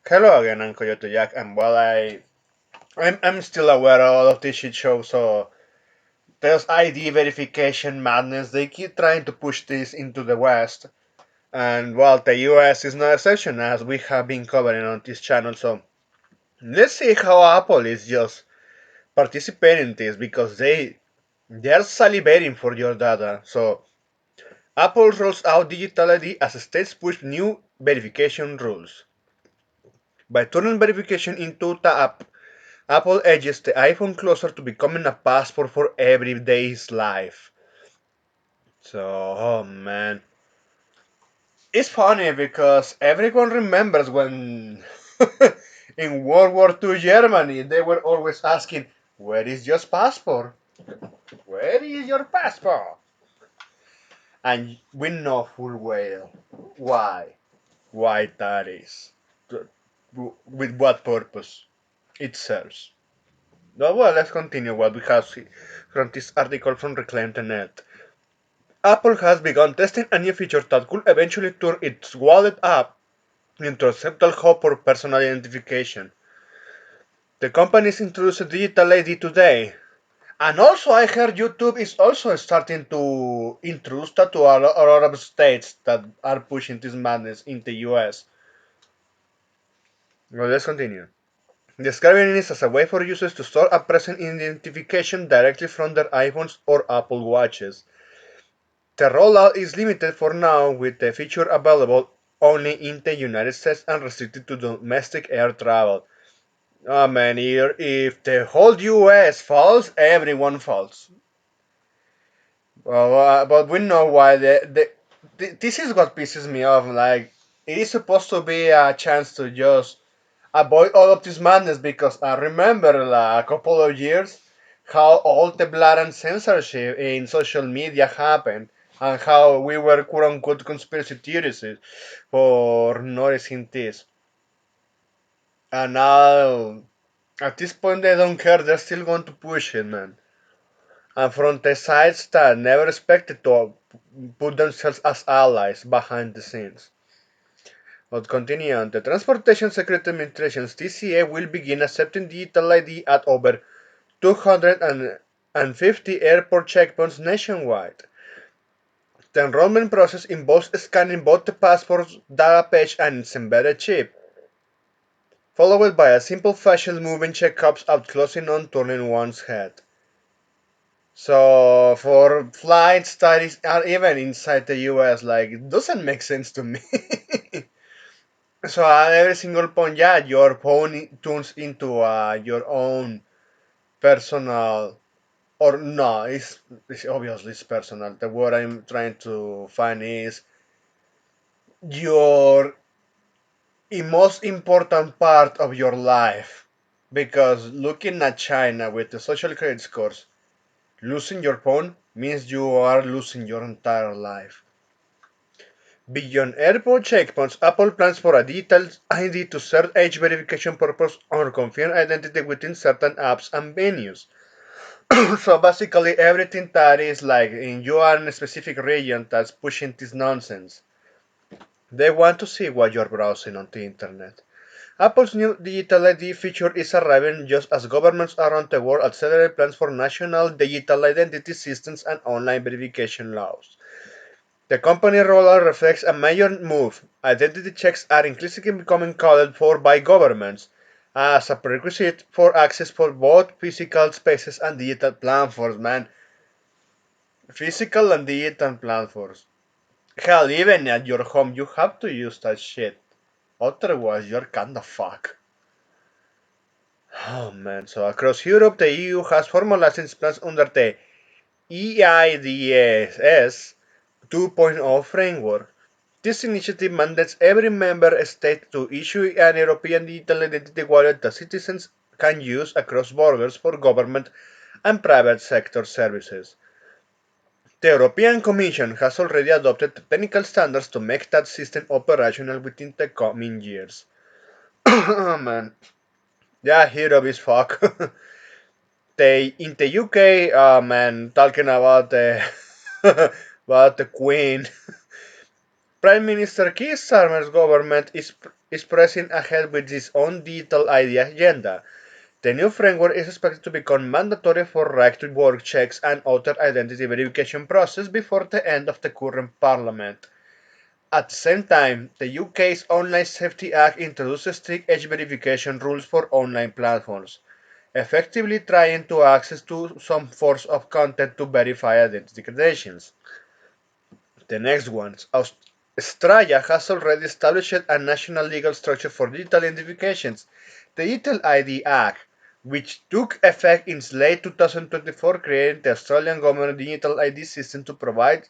Hello again, I'm Coyote Jack, and while I'm still aware of all of this shit show, so there's ID verification madness. They keep trying to push this into the West, and well, the US is no exception, as we have been covering on this channel. So let's see how Apple is just participating in this because they're salivating for your data. So Apple rolls out digital ID as states push new verification rules. By turning verification into the app, Apple edges the iPhone closer to becoming a passport for everyday's life. So, oh man. It's funny because everyone remembers when in World War II Germany they were always asking, where is your passport? Where is your passport? And we know full well why. Why that is. With what purpose it serves. Well, let's continue what we have from this article from Reclaim the Net. Apple has begun testing a new feature that could eventually turn its wallet app into a central hub for personal identification. The company is introducing digital ID today. And also, I heard YouTube is also starting to introduce that to a lot of states that are pushing this madness in the US. Well, let's continue. Describing it as a way for users to store a present identification directly from their iPhones or Apple Watches. The rollout is limited for now, with the feature available only in the United States and restricted to domestic air travel. Oh man, if the whole US falls, everyone falls. Well, but we know why. This is what pisses me off. Like, it is supposed to be a chance to just avoid all of this madness because I remember a couple of years how all the blatant censorship in social media happened and how we were quote unquote conspiracy theorists for noticing this. And now, at this point, they don't care, they're still going to push it, man. And from the sides that never expected to put themselves as allies behind the scenes. But continue on. The Transportation Security Administration's TCA will begin accepting digital ID at over 250 airport checkpoints nationwide. The enrollment process involves scanning both the passport's data page and its embedded chip, followed by a simple facial movement checkups up close and on turning one's head. So for flights that are even inside the US, like it doesn't make sense to me. So at every single point, yeah, your phone tunes into your own personal, or no, it's obviously it's personal. The word I'm trying to find is your most important part of your life. Because looking at China with the social credit scores, losing your phone means you are losing your entire life. Beyond airport checkpoints, Apple plans for a digital ID to serve age verification purpose or confirm identity within certain apps and venues. So basically everything that is like in you are in a specific region that's pushing this nonsense. They want to see what you're browsing on the internet. Apple's new digital ID feature is arriving just as governments around the world accelerate plans for national digital identity systems and online verification laws. The company rollout reflects a major move. Identity checks are increasingly becoming called for by governments as a prerequisite for access for both physical spaces and digital platforms, man. Physical and digital platforms. Hell, even at your home, you have to use that shit. Otherwise, you're kinda fucked. Oh man, so across Europe, the EU has formalized its plans under the EIDS 2.0 framework. This initiative mandates every member state to issue an European digital identity wallet that citizens can use across borders for government and private sector services. The European Commission has already adopted technical standards to make that system operational within the coming years. Oh man, yeah, Europe is fuck. In the UK, man, talking about the about the Queen. Prime Minister Keir Starmer's government is pressing ahead with its own digital ID agenda. The new framework is expected to become mandatory for right to work checks and other identity verification process before the end of the current parliament. At the same time, the UK's Online Safety Act introduces strict age verification rules for online platforms, effectively trying to access to some forms of content to verify identity credentials. The next one, Australia has already established a national legal structure for digital identifications, the Digital ID Act, which took effect in late 2024, creating the Australian government digital ID system to provide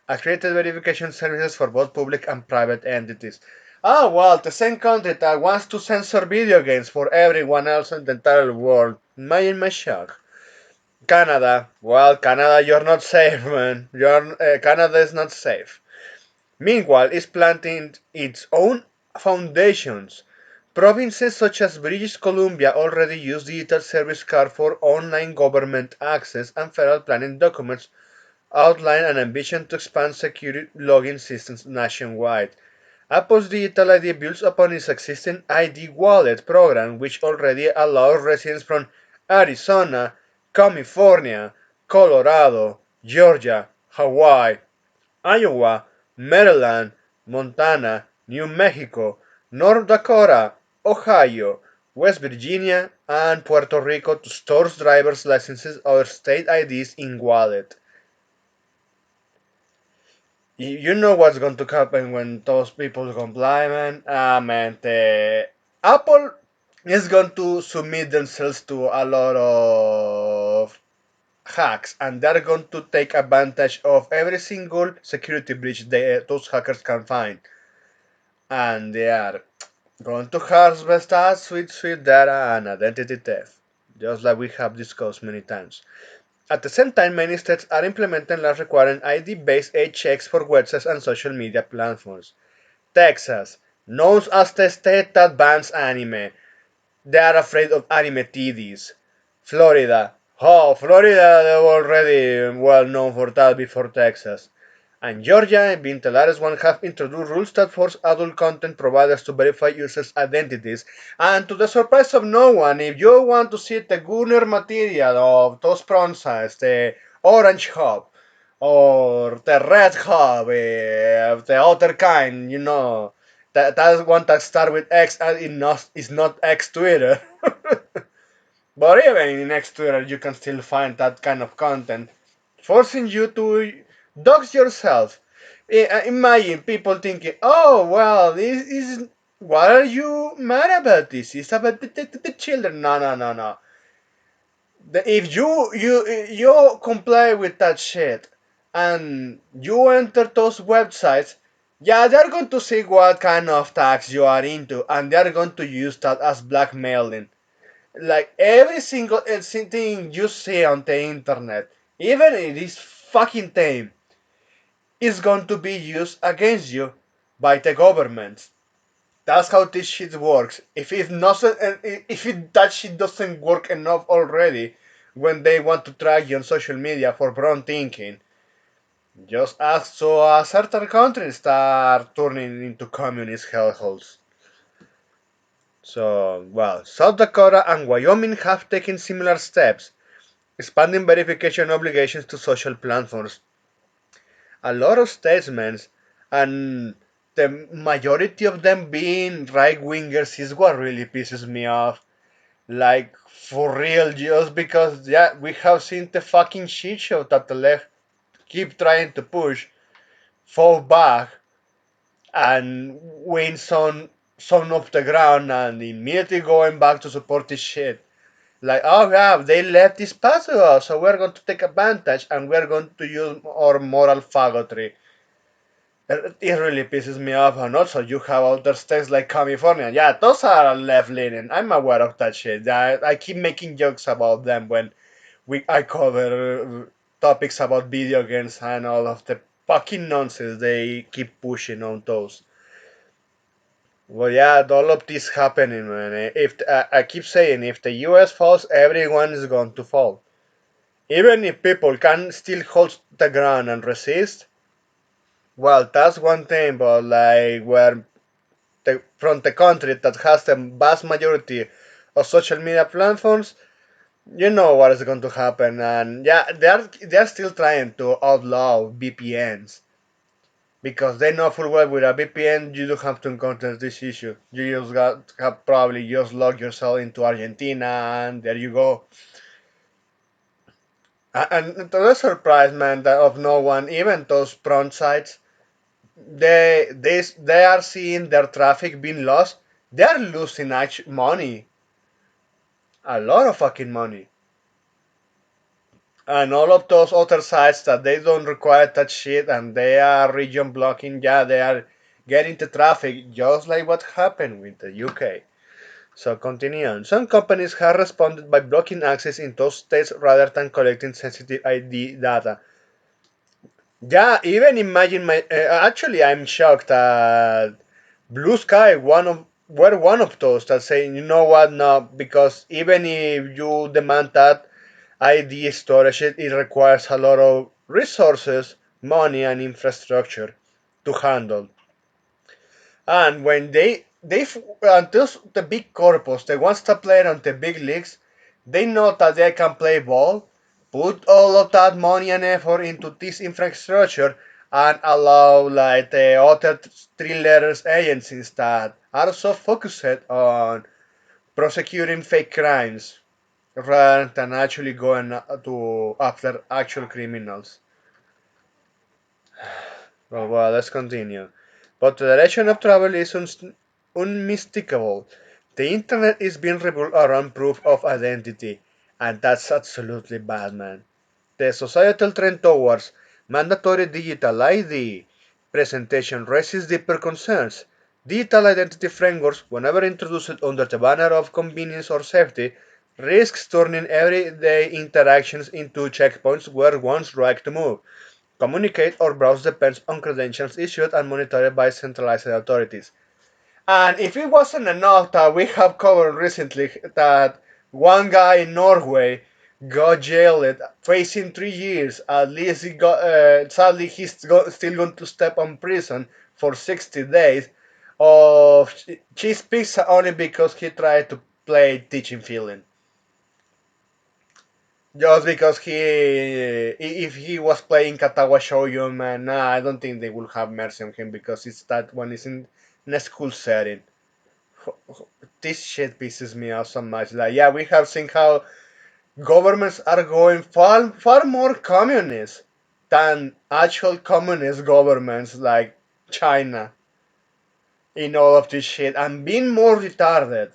accredited verification services for both public and private entities. Ah, well, the same country that wants to censor video games for everyone else in the entire world. Imagine my shock. Canada. Well, Canada, you're not safe, man. Canada is not safe. Meanwhile, is planting its own foundations. Provinces such as British Columbia already use digital service card for online government access, and federal planning documents outline an ambition to expand security login systems nationwide. Apple's Digital ID builds upon its existing ID Wallet program, which already allows residents from Arizona, California, Colorado, Georgia, Hawaii, Iowa, Maryland, Montana, New Mexico, North Dakota, Ohio, West Virginia, and Puerto Rico to store driver's licenses or state IDs in wallet. You know what's going to happen when those people comply, man. Man, Apple is going to submit themselves to a lot of hacks, and they're going to take advantage of every single security breach those hackers can find, and they are going to harvest us sweet data and identity theft, just like we have discussed many times. At the same time, many states are implementing laws requiring ID-based age checks for websites and social media platforms. Texas, known as the state that bans anime, they are afraid of anime TDs. Florida, oh, Florida, they were already well known for that before Texas. And Georgia, being the latest one, have introduced rules that force adult content providers to verify users' identities. And to the surprise of no one, if you want to see the gunner material of those pronouns, the orange hub or the red hub, the other kind, that's one that start with X and is not X Twitter. But even in X Twitter, you can still find that kind of content, forcing you to dox yourself. Imagine people thinking, "Oh, well, this is what are you mad about? This is about the children." No, no, no, no. If you comply with that shit and you enter those websites, yeah, they're going to see what kind of tax you are into, and they're going to use that as blackmailing. Like every single thing you see on the internet, even it is fucking tame, is going to be used against you by the government. That's how this shit works. If that shit doesn't work enough already, when they want to track you on social media for wrong thinking, just ask so a certain country start turning into communist hellholes. So, well, South Dakota and Wyoming have taken similar steps, expanding verification obligations to social platforms. A lot of statements, and the majority of them being right wingers, is what really pisses me off. Like, for real, just because, yeah, we have seen the fucking shit show that the left keep trying to push, fall back, and win some of the ground, and immediately going back to support this shit. Like, oh yeah, they left this pass to us, so we're going to take advantage and we're going to use our moral faggotry. It really pisses me off. And also, you have other states like California. Yeah, those are left leaning. I'm aware of that shit. I keep making jokes about them when I cover topics about video games and all of the fucking nonsense they keep pushing on those. Well, yeah, all of this happening, man. If I keep saying, if the U.S. falls, everyone is going to fall. Even if people can still hold the ground and resist, Well, that's one thing, but like where from the country that has the vast majority of social media platforms, you know what is going to happen. And yeah, they're still trying to outlaw VPNs because they know full well with a VPN you don't have to encounter this issue. You just got have probably just log yourself into Argentina and there you go. And to the surprise, man, that of no one, even those front sites, they are seeing their traffic being lost. They are losing money, a lot of fucking money. And all of those other sites that they don't require that shit and they are region blocking, yeah, they are getting the traffic just like what happened with the UK. So continue on. Some companies have responded by blocking access in those states rather than collecting sensitive ID data. Yeah, even imagine my. Actually, I'm shocked that Blue Sky were one of those that say, you know what, no, because even if you demand that ID storage, it requires a lot of resources, money, and infrastructure to handle. And when they and those the big corpus, the ones that play on the big leagues, they know that they can play ball, put all of that money and effort into this infrastructure, and allow like the other three letters agencies that are so focused on prosecuting fake crimes rather than actually going to after actual criminals. Well, let's continue. But the direction of travel is unmistakable. The internet is being rebuilt around proof of identity, and that's absolutely bad, man. The societal trend towards mandatory digital ID presentation raises deeper concerns. Digital identity frameworks, whenever introduced under the banner of convenience or safety, risks turning everyday interactions into checkpoints where one's right to move, communicate, or browse depends on credentials issued and monitored by centralized authorities. And if it wasn't enough that we have covered recently that one guy in Norway got jailed, facing 3 years, at least he got, sadly still going to step on prison for 60 days of cheese pizza only because he tried to play teaching feeling. Just because if he was playing Katawa Shoyu, man, nah, I don't think they will have mercy on him because it's that one is in a school setting. This shit pisses me off so much. Like, yeah, we have seen how governments are going far more communist than actual communist governments like China in all of this shit and being more retarded.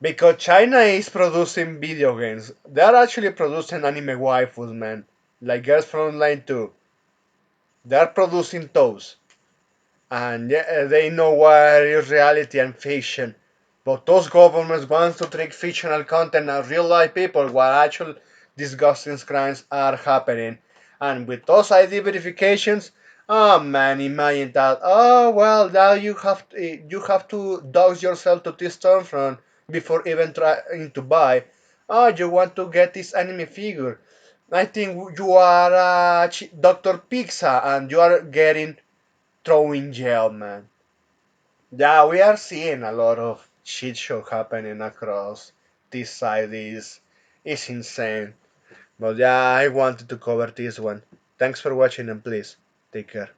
Because China is producing video games. They are actually producing anime waifus, man. Like Girls from Line 2. They are producing those. And yeah, they know what is reality and fiction. But those governments want to trick fictional content and real life people while actual disgusting crimes are happening. And with those ID verifications, oh man, imagine that. Oh well, now you have to dox yourself to this storefront before even trying to buy. Oh, you want to get this anime figure. I think you are Dr. Pizza and you are getting thrown in jail, man. Yeah, we are seeing a lot of shit show happening across this side. Is insane. But yeah, I wanted to cover this one. Thanks for watching and please take care.